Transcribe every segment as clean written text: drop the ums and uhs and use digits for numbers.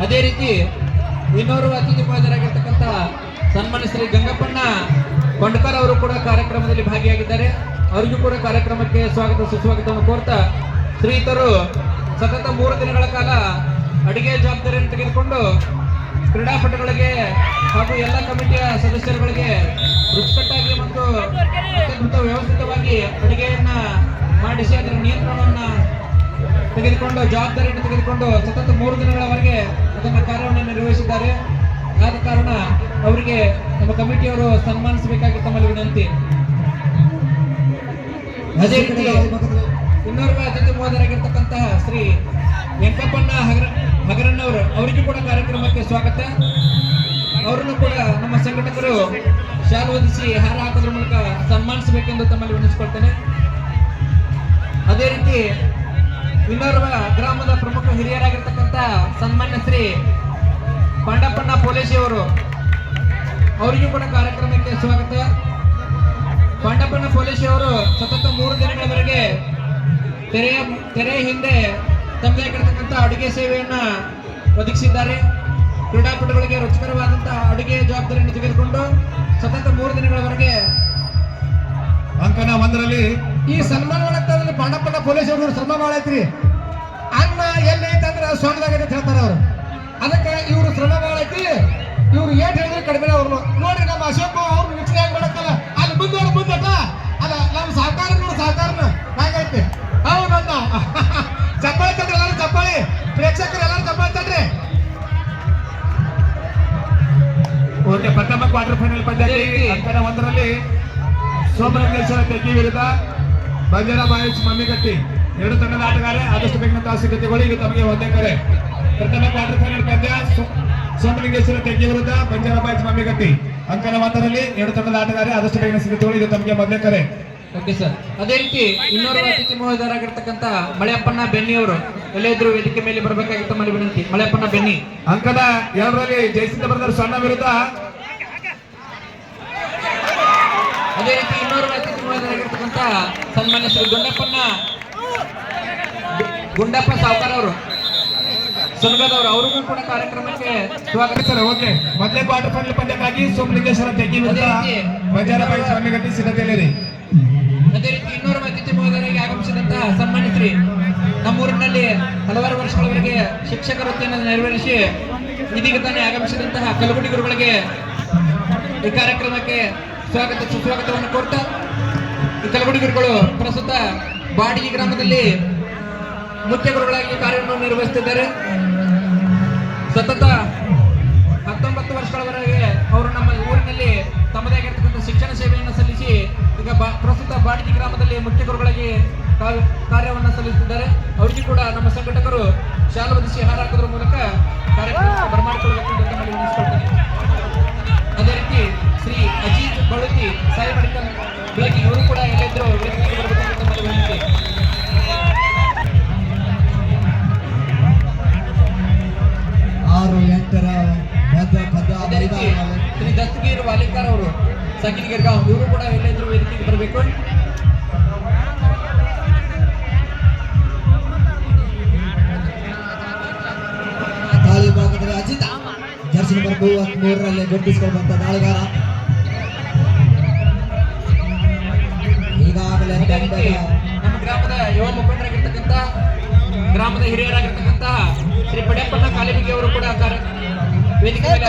ಅದೇ ರೀತಿ ಇನ್ನೋರ್ವ ಅತಿಥಿ ಮಹಾಜರಾಗಿರ್ತಕ್ಕಂಥ ಸನ್ಮಾನ್ಯ ಶ್ರೀ ಗಂಗಪ್ಪಣ್ಣ ಕೊಂಡಕರ್ ಅವರು ಕೂಡ ಕಾರ್ಯಕ್ರಮದಲ್ಲಿ ಭಾಗಿಯಾಗಿದ್ದಾರೆ. ಅವರಿಗೂ ಕೂಡ ಕಾರ್ಯಕ್ರಮಕ್ಕೆ ಸ್ವಾಗತ ಸುಸ್ವಾಗತವನ್ನು ಕೋರ್ತಾ, ಶ್ರೀತರು ಸತತ 3 ದಿನಗಳ ಕಾಲ ಅಡಿಗೆ ಜವಾಬ್ದಾರಿಯನ್ನು ತೆಗೆದುಕೊಂಡು ಕ್ರೀಡಾಪಟುಗಳಿಗೆ ಹಾಗೂ ಎಲ್ಲ ಕಮಿಟಿಯ ಸದಸ್ಯರುಗಳಿಗೆ ರುಚಿಕಟ್ಟಾಗಿ ಮತ್ತು ಅತ್ಯಂತ ವ್ಯವಸ್ಥಿತವಾಗಿ ಅಡಿಗೆಯನ್ನ ಮಾಡಿಸಿ ಅದರ ನಿಯಂತ್ರಣವನ್ನ ತೆಗೆದುಕೊಂಡು ಜವಾಬ್ದಾರಿಯನ್ನು ತೆಗೆದುಕೊಂಡು ಸತತ 3 ದಿನಗಳವರೆಗೆ ಅದನ್ನ ಕಾರ್ಯವನ್ನು ನಿರ್ವಹಿಸಿದ್ದಾರೆ. ಆದ ಕಾರಣ ಅವರಿಗೆ ನಮ್ಮ ಕಮಿಟಿಯವರು ಸನ್ಮಾನಿಸಬೇಕಾಗಿ ತಮ್ಮಲ್ಲಿ ವಿನಂತಿ. ಅದೇ ರೀತಿ ಇನ್ನೋರ್ವ ಅತಿಥಿ ಮಹೋದಯರಾಗಿರ್ತಕ್ಕಂತಹ ಶ್ರೀ ವೆಂಕಪ್ಪಣ್ಣ ಹಗರಣ್ಣವರು ಅವರಿಗೂ ಕೂಡ ಕಾರ್ಯಕ್ರಮಕ್ಕೆ ಸ್ವಾಗತ. ಅವರನ್ನು ಕೂಡ ನಮ್ಮ ಸಂಘಟಕರು ಶಾಲು ಹೊದಿಸಿ ಹಾರ ಹಾಕೋದ್ರ ಮೂಲಕ ಸನ್ಮಾನಿಸಬೇಕೆಂದು ತಮ್ಮಲ್ಲಿ ವಿನಿಸಿಕೊಳ್ತೇನೆ. ಅದೇ ರೀತಿ ಇನ್ನೋರ್ವ ಗ್ರಾಮದ ಪ್ರಮುಖ ಹಿರಿಯರಾಗಿರ್ತಕ್ಕಂಥ ಸನ್ಮಾನ್ಯ ಶ್ರೀ ಪಾಂಡಪ್ಪಣ್ಣ ಪೋಲೇಶಿಯವರು ಅವರಿಗೂ ಕೂಡ ಕಾರ್ಯಕ್ರಮಕ್ಕೆ ಸ್ವಾಗತ. ಪಾಂಡಪ್ಪಣ್ಣ ಪೋಲೇಶಿಯವರು ಸತತ 3 ದಿನಗಳವರೆಗೆ ತೆರೆಯ ಹಿಂದೆ ತಮ್ಮದಾಗಿರ್ತಕ್ಕಂಥ ಅಡುಗೆ ಸೇವೆಯನ್ನ ಒದಗಿಸಿದ್ದಾರೆ. ಕ್ರೀಡಾಪಟುಗಳಿಗೆ ರುಚಿಕರವಾದಂತಹ ಅಡುಗೆ ಜವಾಬ್ದಾರಿಯನ್ನು ತೆಗೆದುಕೊಂಡು ಸತತ 3 ದಿನಗಳವರೆಗೆ ಅಂಕನ 1ರಲ್ಲಿ ಈ ಸನ್ಮಾನ ಒಳಗ್ತದಲ್ಲಿ ಪಾಂಡಪ್ಪಣ್ಣ ಪೊಲೀಸ್ ಅವರು ಶ್ರಮ ಮಾಡೈತ್ರಿ. ಅನ್ನ ಎಲ್ಲಿ ಐತಂದ್ರೆ ಸೊಣ್ಣದಾಗ ಅಂತ ಹೇಳ್ತಾರೆ ಅವರು. ಅದಕ್ಕೆ ಇವರು ಶ್ರಮ ಮಾಡೈತಿ. ಇವ್ರು ಏಟ್ ಹೇಳಿದ್ರೆ ಕಡಿಮೆ ಅವ್ರು ನೋಡ್ರಿ. ನಮ್ಮ ಅಶೋಕ್ ಅವ್ರು ವೀಕ್ಷಣೆ ಹೆಂಗ್ ಮಾಡತ್ತಲ್ಲ ಅಲ್ಲಿ ಮುಂದಟ ಅಲ್ಲ ನಮ್ಮ ಸಹಕಾರ ನೋಡಿ ಸಹಕಾರನ ಹಾಗೈತಿ. ಹೌದನ್ನ ಚಪ್ಪಾಳಿ ತಡ್ರಿ, ಎಲ್ಲರೂ ಚಪ್ಪಾಳಿ, ಪ್ರೇಕ್ಷಕರು ಎಲ್ಲರೂ ಚಪ್ಪಾಳಿ ತಡ್ರಿ. ಓಕೆ, ಪ್ರಥಮ ಕ್ವಾರ್ಟರ್ ಫೈನಲ್ ಪಂದ್ಯ ಅಂಕನ 1ರಲ್ಲಿ ಸೋಮರಂಗೇಶ್ವರ ತೆಗ್ಗಿ ವಿರುದ್ಧ ಬಂಜಾರ ಬಾಯ್ಸ್ ಮಮ್ಮಿಗಟ್ಟಿ. 2 ತಂಡದ ಆಟಗಾರ ಆದಷ್ಟು ಬೇಗನೆ ಸಿದ್ಧತೆಗಳು ಈಗ ತಮಗೆ ಒಂದೇ ಕರೆ. ಪ್ರಥಮ ಕ್ವಾರ್ಟರ್ ಫೈನಲ್ ಪಂದ್ಯ ಸೋಮಲಿಂಗೇಶ್ವರ ತೆಗ್ಗಿ ವಿರುದ್ಧ ಬಂಜಾರ ಬಾಯ್ಸ್ ಮಮ್ಮಿಗಟ್ಟಿ. ಅಂಕನ 1ರಲ್ಲಿ 2 ತಂಡದ ಆಟಗಾರ ಆದಷ್ಟು ಬೇಗನೆ ಸಿದ್ಧತೆಗಳು ಈಗ ತಮಗೆ ಮೊದಲೇ ಕರೆ. Okay sir. ಅದೇ ರೀತಿ ಇನ್ನೋರ್ವ ಅತಿಥಿ ಮಹೋದಯರಾಗಿರ್ತಕ್ಕಂಥ ಮಳೆಯಪ್ಪಣ್ಣ ಬೆನ್ನಿ ಅವರು ಎಲ್ಲೇ ಇದ್ರು ವೇದಿಕೆ ಮೇಲೆ ಬರಬೇಕಾಗಿ ತಮ್ಮಲ್ಲಿ ವಿನಂತಿ. ಮಳೆಯಪ್ಪಣ್ಣ ಬೆನ್ನಿ. ಅಂಕದ 2ರಲ್ಲಿ ಜಯಸಿದ್ಧ ಬ್ರದರ್ ಸಣ್ಣ ವಿರುದ್ಧ. ಅದೇ ರೀತಿ ಇನ್ನೋರ್ವ ಅತಿಥಿ ಮಹೋದಯರಾಗಿರ್ತಕ್ಕಂಥ ಸನ್ಮಾನ್ಯ ಶ್ರೀ ಗುಂಡಪ್ಪ ಸಾವ್ಕಾರ ಅವರು ಸುನಗದವರು ಅವರಿಗೂ ಕೂಡ ಕಾರ್ಯಕ್ರಮಕ್ಕೆ ಸ್ವಾಗತ ಸರ್. ಓಕೆ, ಮೊದಲೇ ಕ್ವಾರ್ಟರ್ ಫೈನಲ್ ಪಂದ್ಯಕ್ಕಾಗಿ ಸೋಮಲಿಂಗೇಶ್ವರ ತೆಗ್ಗಿ ವಿರುದ್ಧ ಬಂಜಾರ ಬಾಯ್ಸ್ ಮಮ್ಮಿಗಟ್ಟಿ ಸಿದ್ಧತೆಯಲ್ಲಿದೆ. ಅದೇ ರೀತಿ ಇನ್ನೋರ್ವ ಅತಿಥಿ ಮಹೋದಯರಿಗೆ ಆಗಮಿಸಿದಂತಹ ಸನ್ಮಾನ್ಯ ಶ್ರೀ ನಮ್ಮೂರಿನಲ್ಲಿ ಹಲವಾರು ವರ್ಷಗಳವರೆಗೆ ಶಿಕ್ಷಕ ವೃತ್ತಿಯನ್ನು ನೆರವೇರಿಸಿ ಇದೀಗ ತಾನೇ ಆಗಮಿಸಿದಂತಹ ಕಲಗುಡಿ ಗುರುಗಳಿಗೆ ಈ ಕಾರ್ಯಕ್ರಮಕ್ಕೆ ಸ್ವಾಗತ ಸುಸ್ವಾಗತವನ್ನು ಕೋರ್ತಾ, ಈ ಕಲಗುಡಿ ಗುರುಗಳು ಪ್ರಸ್ತುತ ಬಾಡಿಗೆ ಗ್ರಾಮದಲ್ಲಿ ಮುಖ್ಯ ಗುರುಗಳಾಗಿ ಕಾರ್ಯವನ್ನು ನಿರ್ವಹಿಸುತ್ತಿದ್ದಾರೆ. ಸತತ 19 ವರ್ಷಗಳವರೆಗೆ ಅವರು ನಮ್ಮ ಊರಿನಲ್ಲಿ ತಮ್ಮದೇ ಆಗಿರ್ತಕ್ಕಂಥ ಶಿಕ್ಷಣ ಸೇವೆಯನ್ನು ಸಲ್ಲಿಸಿ ಈಗ ಪ್ರಸ್ತುತ ಬಾಡಿಗೆ ಗ್ರಾಮದಲ್ಲಿ ಮುಖ್ಯ ಗುರುಗಳಾಗಿ ಕಾರ್ಯವನ್ನು ಸಲ್ಲಿಸುತ್ತಿದ್ದಾರೆ. ಅವರಿಗೂ ಕೂಡ ನಮ್ಮ ಸಂಘಟಕರು ಶಾಲು ಹೊದಿಸಿ ಹಾರ ಹಾಕೋದ್ರ ಮೂಲಕ ಕಾರ್ಯಕ್ರಮ ಬರಮಾಡಿಕೊಳ್ಳಬೇಕು ಅಂತ ನಮ್ಮಲ್ಲಿ ವಿನಿಸಿಕೊಳ್ತೇನೆ. ಅದೇ ರೀತಿ ಶ್ರೀ ಅಜಿತ್ ಬಳುತಿ ಸಾಯಿ ಮೆಡಿಕಲ್ ಬೆಳಗ್ಗೆ ಇವರು ಕೂಡ ಎಲ್ಲಿದ್ರು ವೇದಿಕೆಗೆ ಬರಬೇಕಂತ ನಮ್ಮಲ್ಲಿ ವಿನಂತಿ. ಅದೇ ರೀತಿ ಶ್ರೀ ದಸ್ತಗೀರ್ ವಾಲಿಕಾರ್ ಅವರು ಸಕಿನ್ಗಿರ್ಗಾಂವ್ ಇವರು ಕೂಡ ಎಲ್ಲಿದ್ರು ವೇದಿಕೆಗೆ ಬರಬೇಕು. ತಾಳಿ ಭಾಗದಲ್ಲಿ ಅಜಿತ್ ಜರ್ಸಿ ನಂಬರ್ 33ರಲ್ಲಿ ಗುರುತಿಸಿಕೊಂಡಂತ ದಾಳಿಗಾರ. ಈಗಾಗಲೇ ನಮ್ಮ ಗ್ರಾಮದ ಯುವ ಮುಖಂಡರಾಗಿರ್ತಕ್ಕಂಥ ಗ್ರಾಮದ ಹಿರಿಯರಾಗಿರ್ತಕ್ಕಂತಹ ಶ್ರೀ ಪಡೆಯಪ್ಪಣ್ಣ ಕಾಲಿಬಿಗೆ ಅವರು ಕೂಡ ವೇದಿಕೆ ಮೇಲೆ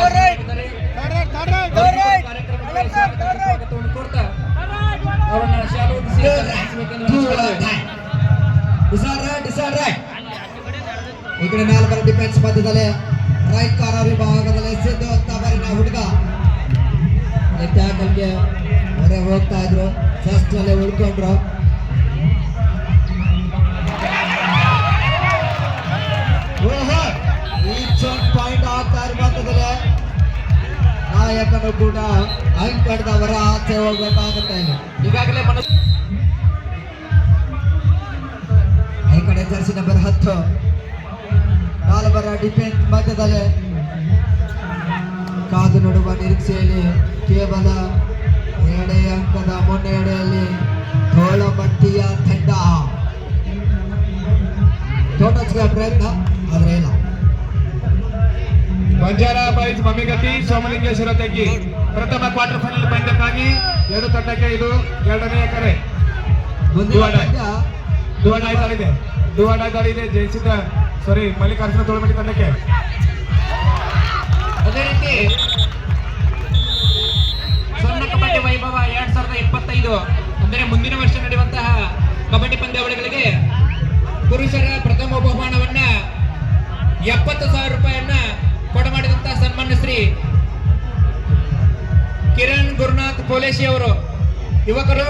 ಸ್ವಾಗತವನ್ನು ಕೋರ್ತಾ ಅವರನ್ನ ಶಾಲು ಹೊದಿಸಿ ಈ ಕಡೆ 4 ಡಿಫೆನ್ಸ್ ಮಧ್ಯದಲ್ಲಿ ರೈಟ್ ಕಾರ್ನರ್ ವಿಭಾಗದಲ್ಲಿ ಸಿದ್ದು ತವರಿನ ಹುಡುಗ ಟ್ಯಾಕಲ್ಗೆ ಹೊರೆ ಹೋಗ್ತಾ ಇದ್ರು. ಫಸ್ಟ್ ಅಲ್ಲಿ ಉಳ್ಕೊಂಡ್ರು. ಪಾಯಿಂಟ್ ಆಗ್ತಾ ಇರುವಂತದಲ್ಲಿ ನಾಯಕನು ಕೂಡ ಅಂಕ್ ಪಡೆದವರ ಆಚೆ ಹೋಗ್ಬೇಕಾಗುತ್ತೆ. ಈಗಾಗಲೇ ಈ ಕಡೆ ಜರ್ಸಿ ನಂಬರ್ 10 4 ಡಿಫೆನ್ಸ್ ಮಧ್ಯದಲ್ಲಿ ಕಾದು ನೋಡುವ ನಿರೀಕ್ಷೆಯಲ್ಲಿ ಕೇವಲ 2 ಅಂಕದ ಮುನ್ನಡೆಯಲ್ಲಿ ತೋಳಮಟ್ಟಿಯ ತಂಡ ಪ್ರಯತ್ನ ಆದ್ರೆ ಇಲ್ಲ. ಬಂಜಾರ ಬಾಯ್ಸ್ ಮಮ್ಮಿಗಟ್ಟಿ ಸೋಮಲಿಂಗೇಶ್ವರ ತೆಗ್ಗಿ ಪ್ರಥಮ ಕ್ವಾರ್ಟರ್ ಫೈನಲ್ ಪಂದ್ಯಕ್ಕಾಗಿ ಎರಡು ತಂಡಕ್ಕೆ ಇದು ಎರಡನೆಯ ಕರೆ. ಮುಂದಿನ ಪಂದ್ಯ ದುವಾಡಾಯಿದೆ ಜಯಿಸಿದ ಮಲ್ಲಿಕಾರ್ಜುನ ತೋಳಮಟ್ಟಿ ತಂಡಕ್ಕೆ. ಅದೇ ರೀತಿ ಸ್ವರ್ಣ ಕಬಡ್ಡಿ ವೈಭವ 2025 ಅಂದರೆ ಮುಂದಿನ ವರ್ಷ ನಡೆಯುವಂತಹ ಕಬಡ್ಡಿ ಪಂದ್ಯಾವಳಿಗಳಿಗೆ ಪುರುಷರ ಪ್ರಥಮ ಬಹುಮಾನವನ್ನ 70,000 ರೂಪಾಯಿಯನ್ನ ಕೊಡಮಾಡಿದಂತಹ ಸನ್ಮಾನ್ಯ ಶ್ರೀ ಕಿರಣ್ ಗುರುನಾಥ್ ಪೋಲೇಶಿ ಅವರು ಯುವಕರು.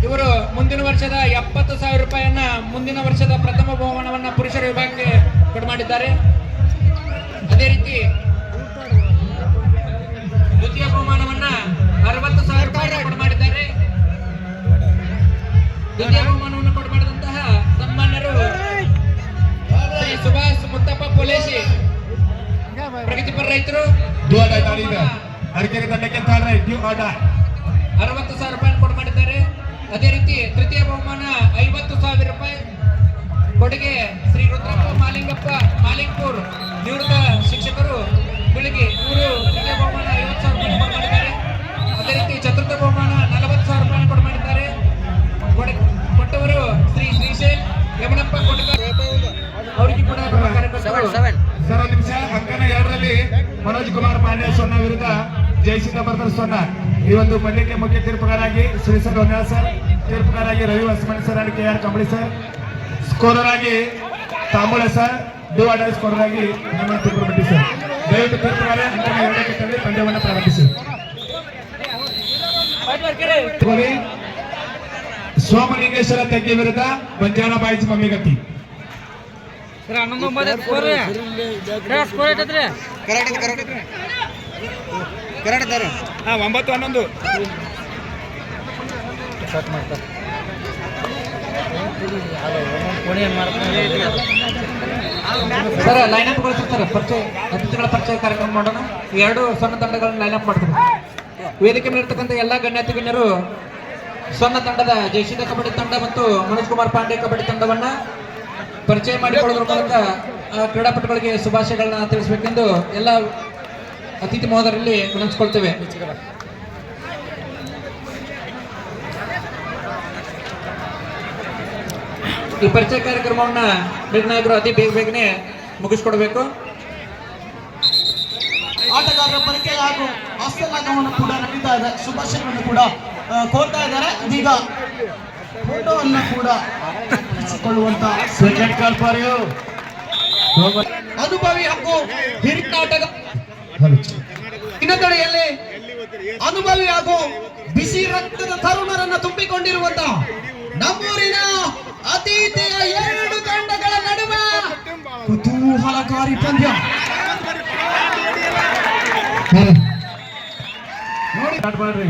ಇವರು ಮುಂದಿನ ವರ್ಷದ 70,000 ರೂಪಾಯಿಯನ್ನ ಮುಂದಿನ ವರ್ಷದ ಪ್ರಥಮ ಬಹುಮಾನವನ್ನ ಪುರುಷರ ವಿಭಾಗಕ್ಕೆ ಕೊಡಮಾಡಿದ್ದಾರೆ. ಅದೇ ರೀತಿ ದ್ವಿತೀಯ ಬಹುಮಾನವನ್ನ 60,000 ರೂಪಾಯಿ ಕೊಡಮಾಡಿದ್ದಾರೆ. ದ್ವಿತೀಯ ಬಹುಮಾನವನ್ನು ಕೊಡಮಾಡಿದಂತಹ ಸನ್ಮಾನ್ಯರು ಶ್ರೀ ಸುಭಾಷ್ ಮುತ್ತಪ್ಪ ಪೋಲೇಶಿ ಪ್ರಗತಿಪರ ರೈತರು. ಅರಕೆರೆ ತಂಡಕ್ಕೆ 60,000 ರೂಪಾಯಿ ಕೊಡಮಾಡಿದ್ದಾರೆ. ಅದೇ ರೀತಿ ತೃತೀಯ ಬಹುಮಾನ 50,000 ರೂಪಾಯಿ ಕೊಡುಗೆ ಶ್ರೀ ರುದ್ರಪ್ಪ ಮಾಲಿಂಗ್ಪುರ್ ನಿವೃತ್ತ ಶಿಕ್ಷಕರು ಬೆಳಿಗ್ಗೆ ಇವರು ತೃತೀಯ ಬಹುಮಾನ 50,000 ರೂಪಾಯಿ ಕೊಡಮಾಡಿದ್ದಾರೆ. ಅದೇ ರೀತಿ ಚತುರ್ಥ ಬಹುಮಾನ 40,000 ರೂಪಾಯಿ ಕೊಡಮಾಡಿದ್ದಾರೆ. ಕೊಟ್ಟವರು ಶ್ರೀ ಶ್ರೀಶೈಲ್ ಯಮನಪ್ಪ ಕೊಟ್ಟಗಾರ್ ಅವರಿಗೆ ಕೂಡ ಸರ್ ನಿಮಿಷ ಅಂಕನ 2ರಲ್ಲಿ ಮನೋಜ್ ಕುಮಾರ್ ಪಾಂಡ್ಯ ಸೊನ್ನ ವಿರುದ್ಧ ಜಯಸಿದ್ಧ ಬರ್ತಾರೆ ಸೊನ್ನ. ಈ ಒಂದು ಪಂದ್ಯಕ್ಕೆ ಮುಖ್ಯ ತೀರ್ಪುಗಾರಾಗಿ ಶ್ರೀಸರ್ ಹೊನ್ನಾಳ್ ಸರ್, ತೀರ್ಪುಗಾರಾಗಿ Ravi Hosamani sir and KR Kambali sir, scorer ಆಗಿ ತಾಂಬೂಳ ಸರ್, ಡಿವಾಡರ್ ಸ್ಕೋರರ್ ಆಗಿ ನಮ್ಮ ತಿರುಪತಿ ಸರ್. ದಯವಿಟ್ಟು ತೀರ್ಪುಗಾರ ಅಂಕನ 2ಕ್ಕೆ ತಂದು ಪಂದ್ಯವನ್ನು ಪ್ರಾರಂಭಿಸಿ. ಸೋಮಲಿಂಗೇಶ್ವರ ತೆಗ್ಗಿ ವಿರುದ್ಧ Banjara boys Mummigatti. 9-11 sir line up ಗೊಳಿಸಿರ್ತಾರೆ. ಅತಿಥಿಗಳ ಪರಿಚಯ ಕಾರ್ಯಕ್ರಮ ಮಾಡೋಣ. ಎರಡು ಸ್ವರ್ಣ ತಂಡಗಳನ್ನ ಲೈನ್ ಅಪ್ ಮಾಡ್ತಾರೆ. ವೇದಿಕೆ ಮೇಲಿರ್ತಕ್ಕಂಥ ಎಲ್ಲ ಗಣ್ಯಾತಿ ಗಣ್ಯರು ಸ್ವರ್ಣ ತಂಡದ ಜಯಶೀಲ ಕಬಡ್ಡಿ ತಂಡ ಮತ್ತು ಮನೋಜ್ ಕುಮಾರ್ ಪಾಂಡೆ ಕಬಡ್ಡಿ ತಂಡವನ್ನ ಪರಿಚಯ ಮಾಡಿಕೊಳ್ಳೋದ್ರ ಮೂಲಕ ಕ್ರೀಡಾಪಟುಗಳಿಗೆ ಶುಭಾಶಯಗಳನ್ನ ತಿಳಿಸಬೇಕೆಂದು ಎಲ್ಲ ಅತಿಥಿ ಮಹೋದರಲ್ಲಿ ವಿನಂತಿಸಿಕೊಳ್ತೇವೆ. ಈ ಪರಿಚಯ ಕಾರ್ಯಕ್ರಮವನ್ನ ನಿರ್ಣಾಯಕರು ಅತಿ ಬೇಗನೆ ಮುಗಿಸ್ಕೊಡ್ಬೇಕು. ಆಟಗಾರರ ಪರಿಚಯ ಹಾಗೂ ಹಸ್ತಲಾಘವನ್ನು ಕೂಡ ನಡೀತಾ ಇದೆ. ಶುಭಾಶಯಗಳನ್ನು ಕೂಡ ಕೋರ್ತಾ ಇದ್ದಾರೆ. ಇದೀಗ ಫೋಟೋವನ್ನು ಕೂಡ ಕೊಳ್ಳುವಂತ ಸೆಕೆಂಡ್ ಕಾಲ್ ಫಾರ್ ಯು. ಅನುಭವಿ ಹಾಗೂ ಹಿರಿಯ ಆಟಗಾರ ಇನ್ನೊಂದೆಡೆಯಲ್ಲಿ ಅನುಭವಿ ಹಾಗೂ ಬಿಸಿ ರಕ್ತದ ತರುಣರನ್ನು ತುಂಬಿಕೊಂಡಿರುವಂತ ನಮ್ಮೂರಿನ ಅತಿಥಿಯ 2 ತಂಡಗಳ ನಡುವೆ ಕುತೂಹಲಕಾರಿ ಪಂದ್ಯ ನೋಡಿ ಸ್ಟಾರ್ಟ್ ಮಾಡ್ರಿ.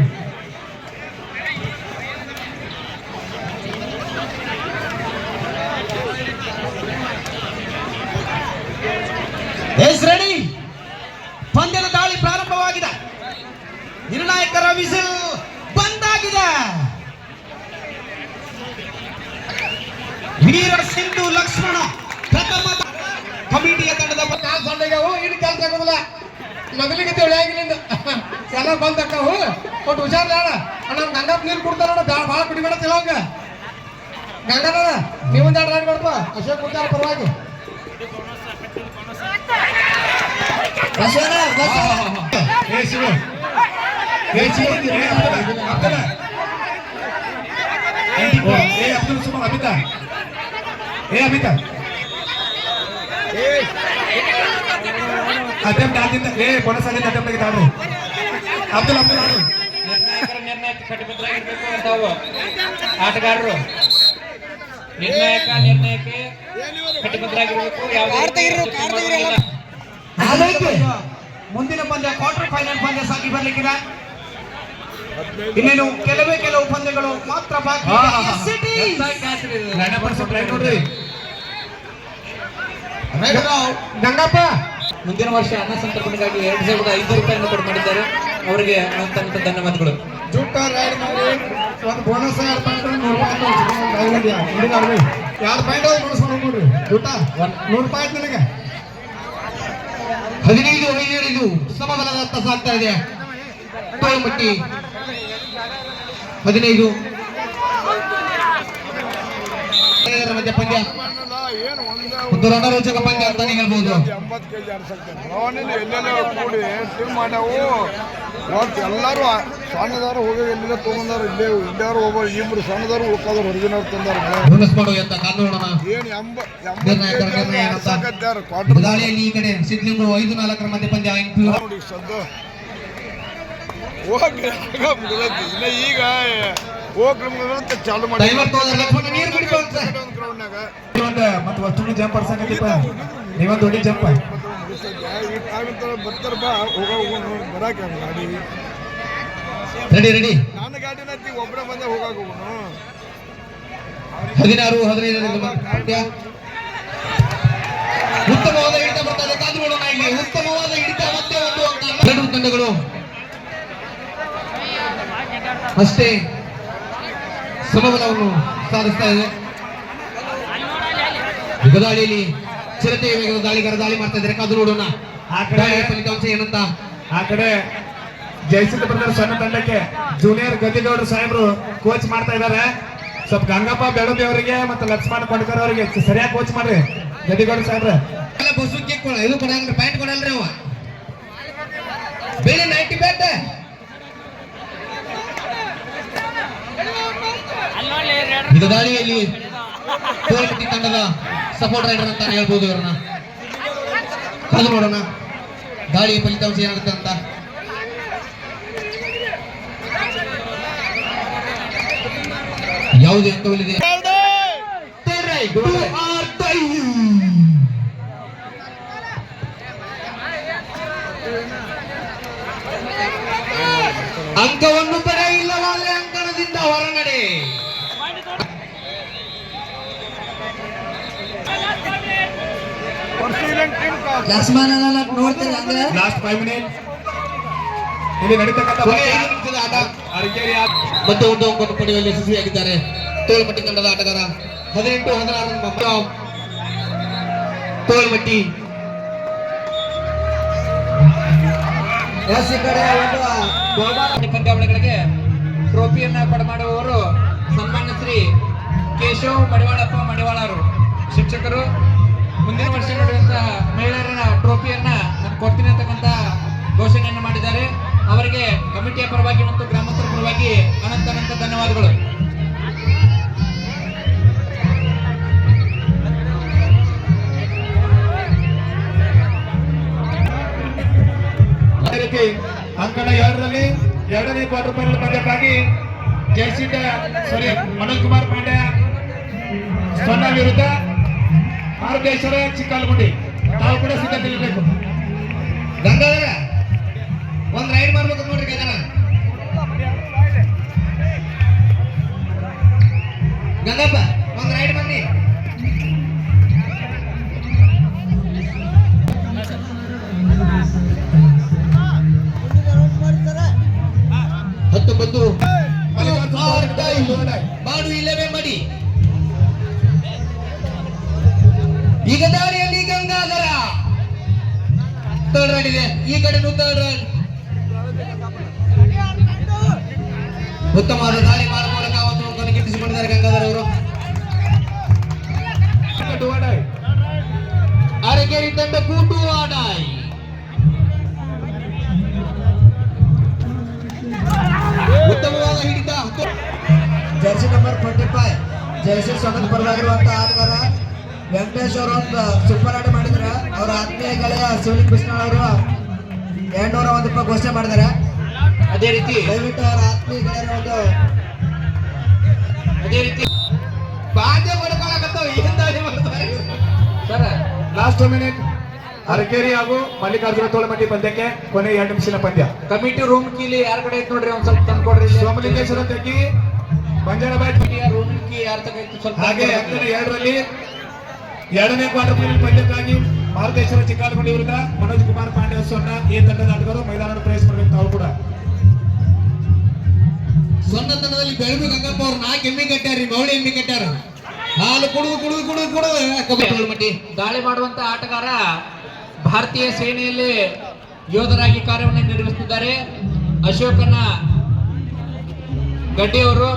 Yes ready. ಪಂದ್ಯದ ದಾಳಿ ಪ್ರಾರಂಭವಾಗಿದೆ. ನಿರ್ಣಾಯಕರ ವಿಸಿಲ್ ಬಂದಾಗಿದೆ. ವೀರ ಸಿಂಧು ಲಕ್ಷ್ಮಣ ಪ್ರಥಮ ಕಮಿಟಿಯ ತಂಡದ ಸಣ್ಣಗವು ಇನ್ನು ಕೆಲಸ ಆಗೋದಿಲ್ಲ. ಮೊದಲಿಗೆ ತಿಳಿಯಾಗಿಲ್ಲ ಎಲ್ಲ ಬಂದಕ್ಕವು ಒಟ್ಟು ಹುಷಾರ್ಲಾಡ. ನಮ್ಮ ಗಂಗಪ್ಪ ನೀರು ಕೊಡ್ತಾರ ಭಾಳ ಕುಡಿಬೇಡ ತಿಳಂಗ. ಗಂಗನ ನೀವೊಂದು ಎರಡು ರಾಡಿ ಮಾಡ್ಬ ಅಶೋಕ್ ಕೊಡ್ತಾರ ಪರವಾಗಿ. ನಿರ್ಣಾಯಕ ಕಟಿಬದ್ಧರಾಗಿರ್ಬೇಕು ಅಂತಾವು ಆಟಗಾರರು. ನಿರ್ಣಯಕ್ಕೆ ಕಟಿಬದ್ಧರಾಗಿರ್ಬೇಕು. ಮುಂದಿನ ಪಂದ್ಯ ಕ್ವಾರ್ಟರ್ ಫೈನಲ್ ಪಂದ್ಯ ಸಾಗಿ ಬರ್ಲಿಕ್ಕಿದೆ. ಇನ್ನೇನು ಕೆಲವು ಪಂದ್ಯಗಳು ಮಾತ್ರ ಬಾಕಿ. ಗಂಗಪ್ಪ ಮುಂದಿನ ವರ್ಷ ಅನ್ನ ಸಂತರ್ಪಣೆಗಾಗಿ 2,500 ರೂಪಾಯಿಯನ್ನು ಕೊಟ್ಟು ಮಾಡಿದ್ದಾರೆ. ಅವರಿಗೆ ಅನಂತ ಧನ್ಯವಾದಗಳು. ಜೂಟ ರೈಡ್ ಮಾಡಿ ಒಂದು ಬೋನಸ್ 2,000 ರೂಪಾಯಿ 2 ಪಾಯಿಂಟ್ ನೋಡಿಸ್ಕೊಂಡು ನೋಡ್ರಿ ಊಟ 100 ಪಾಯಿಂಟ್ ನನಗೆ 15-17 ಸಮಬಲದತ್ತ ಸಾಗ್ತಾ ಇದೆ ತೋಳ್ಮಟ್ಟಿ 15 ಮಧ್ಯ ಪಂದ್ಯ ಒಂದು ರಣರೋಚಕ ಪಂದ್ಯ ಅಂತಾನೆ ಹೇಳ್ಬೋದು. 80 kg ಆಡ್ಸಕ್ತಾರೆ ಅವನಲ್ಲಿ ಎಲ್ಲೆಲ್ಲ ಕೂಡಿ ಟೀಮ್ ಮಾಡ್ಯಾವು ಇವತ್ತು ಎಲ್ಲರೂ ಸಣ್ಣದಾರು ಹೋಗಿ ಎಲ್ಲಿಂದ ತೊಗೊಂಡಾರು ಇಲ್ಲಾರು ಹೋಗೋ ಇಬ್ರು ಸಣ್ಣದಾರು ಉಳ್ಕೋದ್ರು ಹೊರಗಿನವ್ರು ತಂದಾರ ಮುನಿಸ್ಕೊಂಡು ಎತ್ತ ಕಾದು ನೋಡೋಣ. ದಾಳಿಯಲ್ಲಿ ಈ ಕಡೆ ಸಿದ್ಲಿಂಗು 5-4 ಮಧ್ಯ ಪಂದ್ಯ ನೋಡಿ ಸದ್ದು ಹೋಗಿ ಇನ್ನ ಈಗ ಹೋಗಿ ಚಾಲು ಮಾಡಿ ನೀರು ಕುಡಿಕೊಂಡು ಗ್ರೌಂಡ್ನಾಗ ಮತ್ತೆ ವಸ್ತು ಜಂಪ್ ಆಡ್ಸಕತ್ತಿಪ್ಪ ನೀವೊಂದು ದೊಡ್ಡ ಜಂಪ್ ಬರ್ತಾರ ಬಾ ಹೋಗ ಬರಾಕ ಗಾಡಿ ರೆಡಿ ನನ್ನ ಗಾಡಿನ ಒಬ್ಬರ ಬಂದ ಹೋಗಾಕ ಹೋಗೋನು 16-15 ಪಂದ್ಯ ಉತ್ತಮವಾದ ಹಿಡಿತ ಬರ್ತದೆ ಕಾದು ನೋಡೋಣ. ಇಲ್ಲಿ ಉತ್ತಮವಾದ ಹಿಡಿತ ಮತ್ತೆ ಒಂದು ಅಂಕ. ಎರಡು ತಂಡಗಳು ಅಷ್ಟೇ ಸಮಬಲವನ್ನು ಸಾಧಿಸ್ತಾ ಇದೆ. ಯುಗ ದಾಳಿಯಲ್ಲಿ ಚಿರತೆ ವೇಗದ ದಾಳಿಗಾರ ದಾಳಿ ಮಾಡ್ತಾ ಇದ್ದಾರೆ ಕಾದು ನೋಡೋಣ. ಆ ಕಡೆ ಫಲಿತಾಂಶ ಏನಂತ. ಆ ಕಡೆ ಜಯಸಿದ್ಧ ಬ್ರದರ್ ಸಣ್ಣ ತಂಡಕ್ಕೆ ಜೂನಿಯರ್ ಗದ್ದಿಗೌಡರು ಸಾಹೇಬ್ರು ಕೋಚ್ ಮಾಡ್ತಾ ಇದ್ದಾರೆ. ಸ್ವಲ್ಪ ಗಂಗಪ್ಪ ಬೆಳದಿ ಅವರಿಗೆ ಮತ್ತೆ ಲಕ್ಷ್ಮಣ ಕೊಂಡ್ಕರ್ ಅವರಿಗೆ ಸರಿಯಾಗಿ ಕೋಚ್ ಮಾಡ್ರಿ ಗದ್ದಿಗೌಡ ಸಾಹೇಬ್ರ. ಬಸ್ಸುಕ್ಕೆ ಇದು ಕೊಡಂಗ್ರಿ ಪಾಯಿಂಟ್ ಕೊಡಲ್ರಿ ಅವ ಬೇರೆ 90 ಬ್ಯಾಟ್ ಇದು ದಾಳಿಯಲ್ಲಿ ತೋಳ್ಮಟ್ಟಿ ತಂಡದ ಸಪೋರ್ಟ್ ರೈಡರ್ ಅಂತ ಹೇಳ್ಬೋದು ಇವರನ್ನ. ಕಾದು ನೋಡೋಣ ದಾಳಿಯ ಫಲಿತಾಂಶ ಏನಾಗುತ್ತೆ ಅಂತ. ಯಾವುದೇ ಅಂಕವಿಲ್ಲದೆ ಅಂಕವನ್ನು ಪಡೆ ಇಲ್ಲವಾದ್ರೆ ಅಂಕಣದಿಂದ ಹೊರನಡೆ. ಲಾಸ್ಟ್ 5 ಮಿನಿಟ್ ಇಲ್ಲಿ ನಡೀತಕ್ಕಂಥ ಆಟ ಅರಕೇರಿ ಮತ್ತೆ ಒಂದು ಅಂಕವನ್ನು ಪಡೆಯುವಲ್ಲಿ ಯಶಸ್ವಿಯಾಗಿದ್ದಾರೆ ತೋಳ್ಮಟ್ಟಿ ತಂಡದ ಆಟಗಾರ. 18-16 ತೋಳ್ಮಟ್ಟಿ. ಪಂದ್ಯಾವಳಿಗಳಿಗೆ ಟ್ರೋಫಿಯನ್ನ ಪಡೆಮಾಡುವವರು ಸನ್ಮಾನ್ಯ ಶ್ರೀ ಕೇಶವ್ ಮಡಿವಾಳಪ್ಪ ಮಡಿವಾಳರು ಶಿಕ್ಷಕರು. ಮುಂದಿನ ವರ್ಷ ನಡೆಯುವಂತಹ ಮಹಿಳೆಯರ ಟ್ರೋಫಿಯನ್ನ ನಾನು ಕೊಡ್ತೀನಿ ಅಂತಕ್ಕಂಥ ಘೋಷಣೆಯನ್ನು ಮಾಡಿದ್ದಾರೆ. ಅವರಿಗೆ ಕಮಿಟಿಯ ಪರವಾಗಿ ಮತ್ತು ಗ್ರಾಮಸ್ಥರ ಪರವಾಗಿ ಅನಂತ ಧನ್ಯವಾದಗಳು. ಅಂಕಣ 2ರಲ್ಲಿ 2ನೇ ಕ್ವಾರ್ಟರ್ ಫೈನಲ್ ಪಂದ್ಯಕ್ಕಾಗಿ ಜಯಸಿದ್ಧ ಮನೋಜ್ ಕುಮಾರ್ ಪಾಂಡ್ಯ ಸೊನ್ನ ವಿರುದ್ಧ ಮಾರುತೇಶ್ವರ ಚಿಕ್ಕಲಗುಂಡಿ. ತಾವು ಕೂಡ ಸಿದ್ಧತೆ ಇರಬೇಕು. ಗಂಗಾಧರ ಒಂದ್ ರೈಡ್ ಮಾಡ್ಬೇಕು ನೋಡ್ರಿ ಗಗನ. ಗಂಗಪ್ಪ ಒಂದ್ ರೈಡ್ ಬನ್ನಿ. ಹತ್ತೊಂಬತ್ತು ಮಾಡು ಇಲ್ಲವೇ ಮಾಡಿ. ಈಗ ದಾರಿಯಲ್ಲಿ ಗಂಗಾಧರ ಥರ್ಡ್ ರೈಡ್ ಇದೆ. ಈ ಕಡೆ ಥರ್ಡ್ ರೈಡ್. ಉತ್ತಮವಾದ ದಾಳಿ ಮಾಡುವ ಮೂಲಕ ಒಂದು ಗಿಟ್ಟಿಸಿಕೊಂಡಿದ್ದಾರೆ ಗಂಗಾಧರ ಅವರು. ಅರಕೇರಿ ತಂಡ ಕೂಟು ಆಡಾಯ್. ಉತ್ತಮವಾದ ಹಿಡಿತ. ಜರ್ಸಿ ನಂಬರ್ 45 ಜಯಶ್ರೀ ಸ್ವಾಗತ ಪರವಾಗಿರುವಂತಹ ಆಟಗಾರ ವೆಂಕಟೇಶ್ ಅವರು ಒಂದು ಸೂಪರ್ ಆಟ ಮಾಡಿದ್ರ. ಅವರ ಆತ್ಮೀಯ ಗೆಳೆಯ ಶಿವಲಿಂಗ ಕೃಷ್ಣ ಅವರು 201 ರೂಪಾಯಿ ಘೋಷಣೆ ಮಾಡಿದ್ದಾರೆ. ಅದೇ ರೀತಿ ದಯವಿಟ್ಟು ಅವರ ಆತ್ಮೀಯ ಗೆಳೆಯರ ಒಂದು ಅದೇ ರೀತಿ ಬಾಧ್ಯ ಮಾಡ್ಕೊಳಕತ್ತಾವ. ಏನ್ ದಾಳಿ ಮಾಡ್ತಾರೆ ಸರ್. ಲಾಸ್ಟ್ ಮಿನಿಟ್ ಅರಕೇರಿ ಹಾಗೂ ಮಲ್ಲಿಕಾರ್ಜುನ ತೋಳಮಟ್ಟಿ ಪಂದ್ಯಕ್ಕೆ ಕೊನೆ 2 ನಿಮಿಷದ ಪಂದ್ಯ. ಕಮಿಟಿ ರೂಮ್ ಕೀಲಿ ಯಾರ ಕಡೆ ಐತ್ ನೋಡ್ರಿ ಒಂದ್ ಸ್ವಲ್ಪ ತಂದ್ಕೊಡ್ರಿ. ಸೋಮಲಿಂಗೇಶ್ವರ ತೆಗಿ ಬಂಜಾರ ಬ್ಯಾಟ್ ರೂಮ್ ಕೀ ಯಾರ ತಗೈತಿ ಸ್ವಲ್ಪ. ಹಾಗೆ ಅಂಕಣ 2ರಲ್ಲಿ 2ನೇ ಕ್ವಾರ್ಟರ್ ಫೈನಲ್ ಪಂದ್ಯಕ್ಕಾಗಿ ಮಾರುತೇಶ್ವರ ಚಿಕ್ಕಲಗುಂಡಿ ವಿರುದ್ಧ ಮನೋಜ್ ಕುಮಾರ್ ಪಾಂಡ್ಯ ಸೊನ್ನ ಈ ತಂಡದ ಆಟಗಾರರು ಮೈದಾನ ಪ್ರವೇಶ ಮಾಡಬೇಕು. ತಾವು ಕೂಡ ಸೊನ್ನತನದಲ್ಲಿ ಬೆಳಗು ಗಂಗಪ್ಪ ಅವ್ರು 4 ಎಮ್ಮೆ ಕಟ್ಟಾರ್ರಿ, ಮೌಳಿ ಎಮ್ಮೆ ಕಟ್ಟಾರ. ಹಾಲು ಕುಡಿದು ಕುಡಿದು ಕುಡಿದು ಕುಡಿದು ಕಬಡ್ಡಿ ಮಟ್ಟಿ ದಾಳಿ ಮಾಡುವಂತ ಆಟಗಾರ ಭಾರತೀಯ ಸೇನೆಯಲ್ಲಿ ಯೋಧರಾಗಿ ಕಾರ್ಯವನ್ನು ನಿರ್ವಹಿಸುತ್ತಿದ್ದಾರೆ. ಅಶೋಕನ ಗಡ್ಡಿಯವರು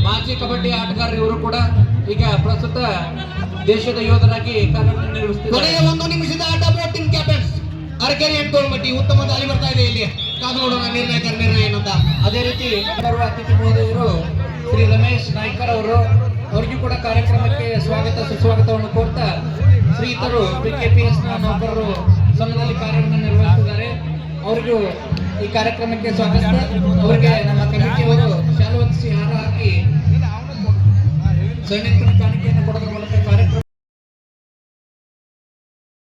ಮಾಜಿ ಕಬಡ್ಡಿ ಆಟಗಾರರು. ಇವರು ಕೂಡ ಈಗ ಪ್ರಸ್ತುತ ದೇಶದ ಯೋಧರಾಗಿ ಕಾರ್ಯವನ್ನು ನಿರ್ವಹಿಸುತ್ತಿದ್ದಾರೆ. ಕೊನೆಯ 1 ನಿಮಿಷದ ಆಟ. ಬೋಟಿಂಗ್ ಕ್ಯಾಪ್ಟನ್ಸ್ ಅರಕೆರೆ ಎಂಟೋಳ್ಮಟ್ಟಿ ಉತ್ತಮ ದಾಳಿ ಬರ್ತಾ ಇದೆ. ಇಲ್ಲಿ ಕಾದು ನೋಡೋಣ ನಿರ್ಣಾಯಕರ ನಿರ್ಣಯ ಏನಂತ. ಅದೇ ರೀತಿ ಬರುವ ಅತಿಥಿ ಮಹೋದಯರು ಶ್ರೀ ರಮೇಶ್ ನಾಯ್ಕರ್ ಅವರು, ಅವರಿಗೂ ಕೂಡ ಕಾರ್ಯಕ್ರಮಕ್ಕೆ ಸ್ವಾಗತ ಸುಸ್ವಾಗತವನ್ನು ಕೋರ್ತಾ ಶ್ರೀತರು PKPS ನ ನೌಕರರು ಸಂಘದಲ್ಲಿ ಕಾರ್ಯವನ್ನು ನಿರ್ವಹಿಸುತ್ತಿದ್ದಾರೆ. ಅವರಿಗೂ ಈ ಕಾರ್ಯಕ್ರಮಕ್ಕೆ ಸ್ವಾಗತ. ಅವರಿಗೆ ನಮ್ಮ ಕಮಿಟಿಯವರು ಶಾಲು ಹೊದಿಸಿ ಹಾರ ಹಾಕಿ ಸೈನಿಕರ ಕಾಣಿಕೆಯನ್ನು ಕೊಡೋದ್ರ ಮೂಲಕ ಕಾರ್ಯಕ್ರಮ